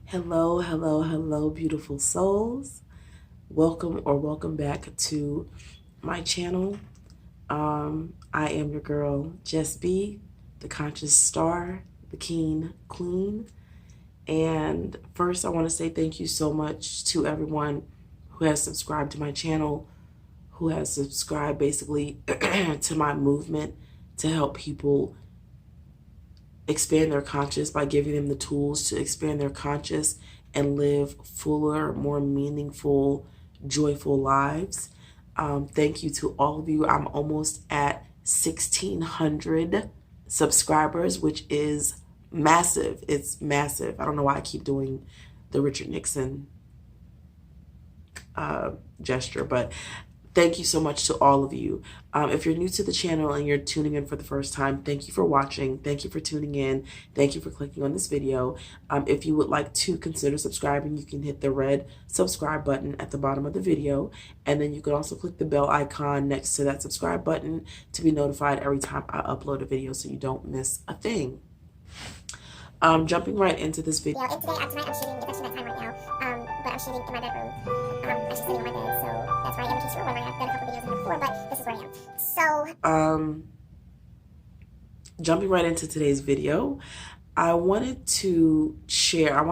Hello, hello, hello, beautiful souls. Welcome back to my channel. I am your girl, Jess B, the conscious star, the keen queen. And first, I want to say thank you so much to everyone who has subscribed to my channel, who has subscribed basically to my movement to help people expand their conscious by giving them the tools to expand their conscious and live fuller, more meaningful, joyful lives. Thank you to all of you. I'm almost at 1,600 subscribers, which is massive. It's massive. I don't know why I keep doing the Richard Nixon gesture, but thank you so much to all of you. If you're new to the channel and you're tuning in for the first time, thank you for watching. Thank you for tuning in. Thank you for clicking on this video. If you would like to consider subscribing, you can hit the red subscribe button at the bottom of the video. And then you can also click the bell icon next to that subscribe button to be notified every time I upload a video so you don't miss a thing. Jumping right into this video. And today, tonight I'm shooting, it's actually nighttime right now, but I'm shooting in my bedroom. I'm just sitting on my bed, so that's why I am in case you're wondering. I've done a couple videos in here before, but this is where I am. So, jumping right into today's video, I'm going to share,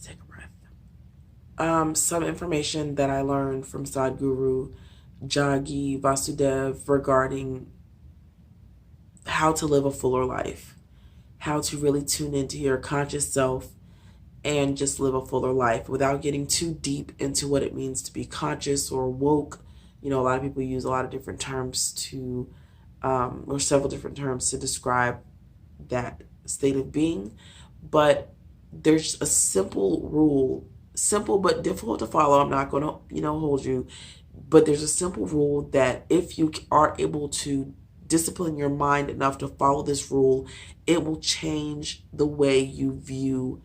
take a breath, some information that I learned from Sadhguru Jaggi Vasudev regarding how to live a fuller life, how to really tune into your conscious self and just live a fuller life without getting too deep into what it means to be conscious or woke. You know, a lot of people use a lot of different terms to, or several different terms to describe that state of being. But there's a simple rule, simple but difficult to follow. I'm not going to, hold you. But there's a simple rule that if you are able to discipline your mind enough to follow this rule, it will change the way you view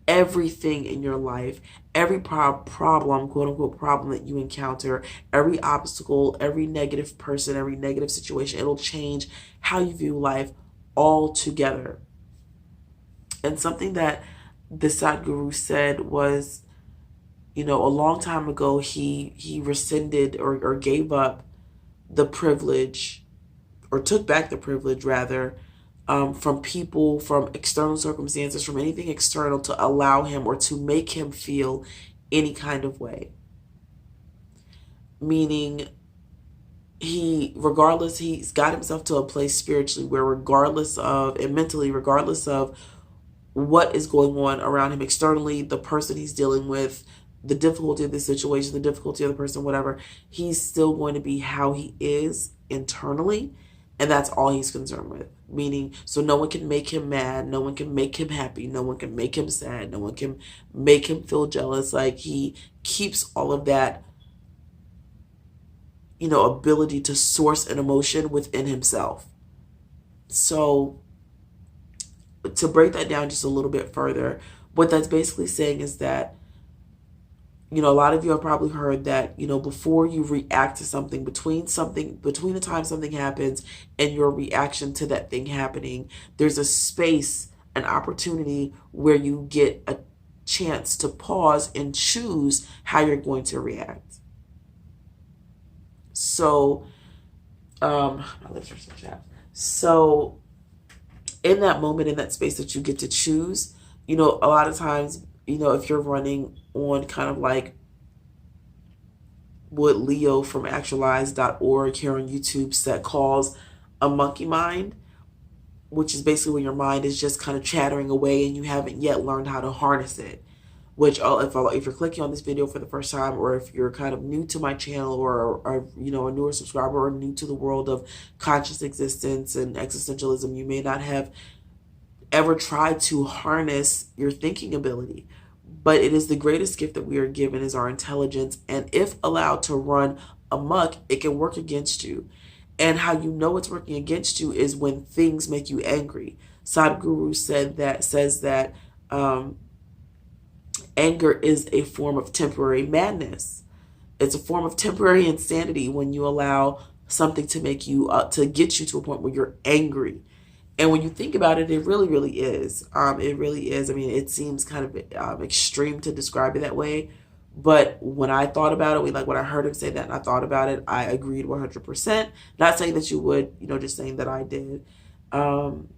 everything in your life, every problem, quote unquote, problem that you encounter, every obstacle, every negative person, every negative situation. It'll change how you view life altogether. And something that the Sadhguru said was, a long time ago, he rescinded or gave up the privilege, or took back the privilege rather, from people, from external circumstances, from anything external to allow him or to make him feel any kind of way. Meaning he's got himself to a place spiritually where regardless of, and mentally, regardless of what is going on around him externally, the person he's dealing with, the difficulty of the situation, the difficulty of the person, whatever, he's still going to be how he is internally. And that's all he's concerned with. Meaning, so no one can make him mad. No one can make him happy. No one can make him sad. No one can make him feel jealous. Like, he keeps all of that, ability to source an emotion within himself. So to break that down just a little bit further, what that's basically saying is that, a lot of you have probably heard that, before you react to something, between the time something happens and your reaction to that thing happening, there's a space, an opportunity where you get a chance to pause and choose how you're going to react. So, my lips are so chapped. So, in that moment, in that space that you get to choose, a lot of times, if you're running on kind of like what Leo from actualize.org here on YouTube calls a monkey mind, which is basically when your mind is just kind of chattering away and you haven't yet learned how to harness it. Which, if you're clicking on this video for the first time, or if you're kind of new to my channel, or a newer subscriber, or new to the world of conscious existence and existentialism, you may not have ever tried to harness your thinking ability. But it is the greatest gift that we are given, is our intelligence. And if allowed to run amok, it can work against you. And how you know it's working against you is when things make you angry. Sadhguru says that anger is a form of temporary madness. It's a form of temporary insanity when you allow something to make you, to get you to a point where you're angry. And when you think about it, it really, really is. It really is. I mean, it seems kind of extreme to describe it that way. But when I thought about it, when I heard him say that and I thought about it, I agreed 100%. Not saying that you would, just saying that I did. Um,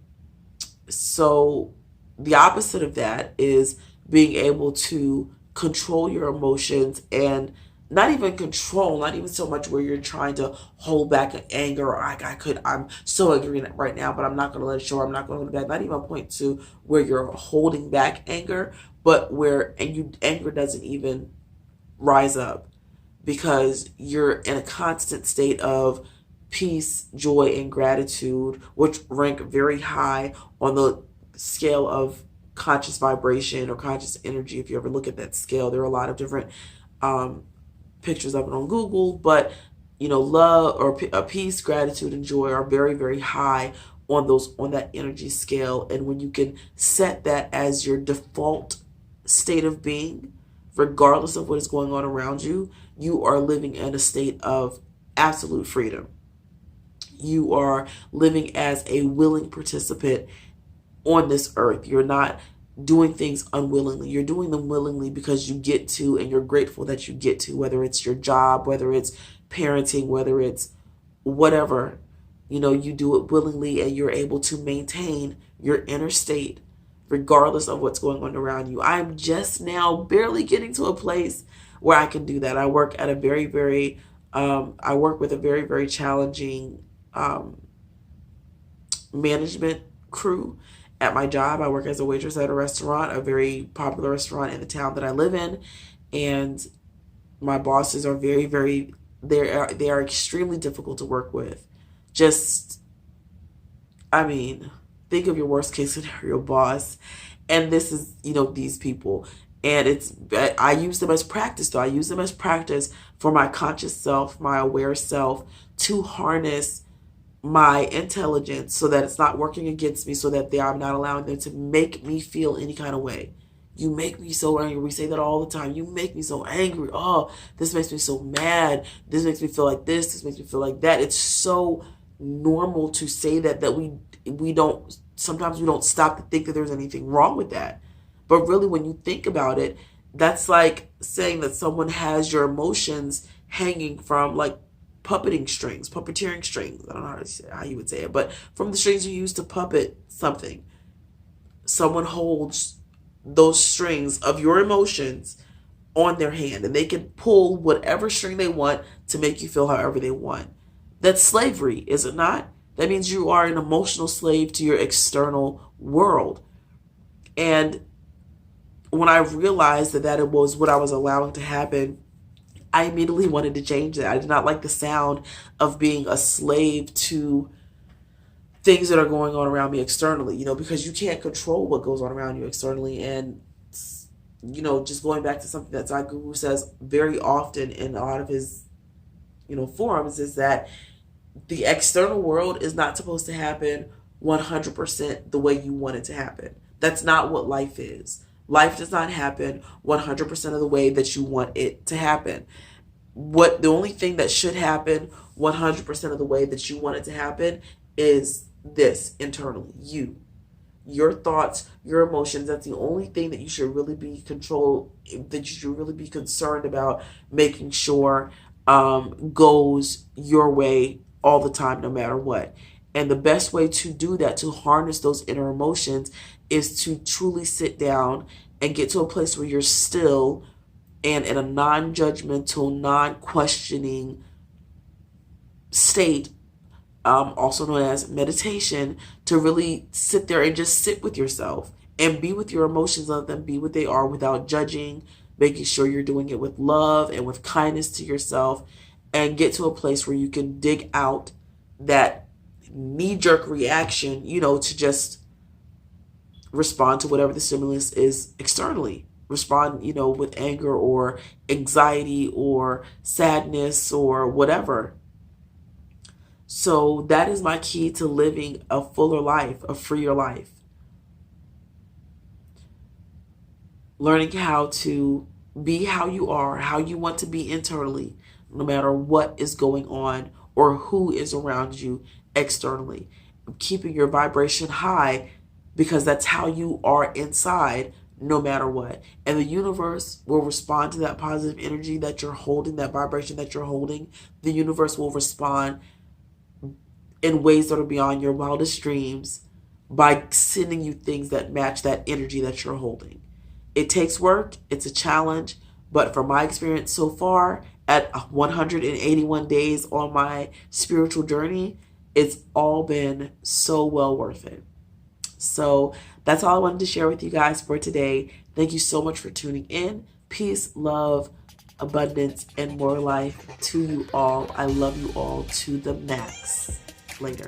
so the opposite of that is being able to control your emotions, and not even control, not even so much where you're trying to hold back an anger, or I'm so angry right now, but I'm not going to let it show, I'm not going to hold it back. Not even a point to where you're holding back anger, but where anger doesn't even rise up because you're in a constant state of peace, joy, and gratitude, which rank very high on the scale of conscious vibration or conscious energy. If you ever look at that scale, there are a lot of different um, pictures of it on Google, but love or peace, gratitude, and joy are very, very high on that energy scale. And when you can set that as your default state of being, regardless of what is going on around you, you are living in a state of absolute freedom. You are living as a willing participant on this earth. You're not doing things unwillingly. You're doing them willingly because you get to, and you're grateful that you get to, whether it's your job, whether it's parenting, whether it's whatever. You do it willingly and you're able to maintain your inner state regardless of what's going on around you. I'm just now barely getting to a place where I can do that. I work at a very, very, I work with a very, very challenging management crew at my job. I work as a waitress at a restaurant, a very popular restaurant in the town that I live in, and my bosses are very, very, they are extremely difficult to work with. Just, I mean, think of your worst case scenario boss, and this is, these people. And I use them as practice, though. I use them as practice for my conscious self, my aware self, to harness my intelligence so that it's not working against me, so that I'm not allowing them to make me feel any kind of way. You make me so angry. We say that all the time. You make me so angry. Oh, this makes me so mad. This makes me feel like this. This makes me feel like that. It's so normal to say that we don't, sometimes we don't stop to think that there's anything wrong with that. But really, when you think about it, that's like saying that someone has your emotions hanging from like puppeteering strings. I don't know how you would say it, but from the strings you use to puppet something, someone holds those strings of your emotions on their hand, and they can pull whatever string they want to make you feel however they want. That's slavery, is it not? That means you are an emotional slave to your external world. And when I realized that it was what I was allowing to happen, I immediately wanted to change that. I did not like the sound of being a slave to things that are going on around me externally, because you can't control what goes on around you externally. And, just going back to something that Sadhguru says very often in a lot of his, forums, is that the external world is not supposed to happen 100% the way you want it to happen. That's not what life is. Life does not happen 100% of the way that you want it to happen. The only thing that should happen 100% of the way that you want it to happen is this internally. Your thoughts, your emotions. That's the only thing that you should really be that you should really be concerned about making sure goes your way all the time, no matter what. And the best way to do that, to harness those inner emotions, is to truly sit down and get to a place where you're still and in a non-judgmental, non-questioning state, also known as meditation, to really sit there and just sit with yourself and be with your emotions, let them be what they are without judging, making sure you're doing it with love and with kindness to yourself, and get to a place where you can dig out that knee-jerk reaction, to just respond to whatever the stimulus is externally. Respond, with anger or anxiety or sadness or whatever. So that is my key to living a fuller life, a freer life. Learning how to be how you are, how you want to be internally, no matter what is going on or who is around you externally. keeping your vibration high, because that's how you are inside no matter what. And the universe will respond to that positive energy that you're holding, that vibration that you're holding. The universe will respond in ways that are beyond your wildest dreams by sending you things that match that energy that you're holding. It takes work, it's a challenge, but from my experience so far, at 181 days on my spiritual journey, it's all been so well worth it. So that's all I wanted to share with you guys for today. Thank you so much for tuning in. Peace, love, abundance, and more life to you all. I love you all to the max. Later.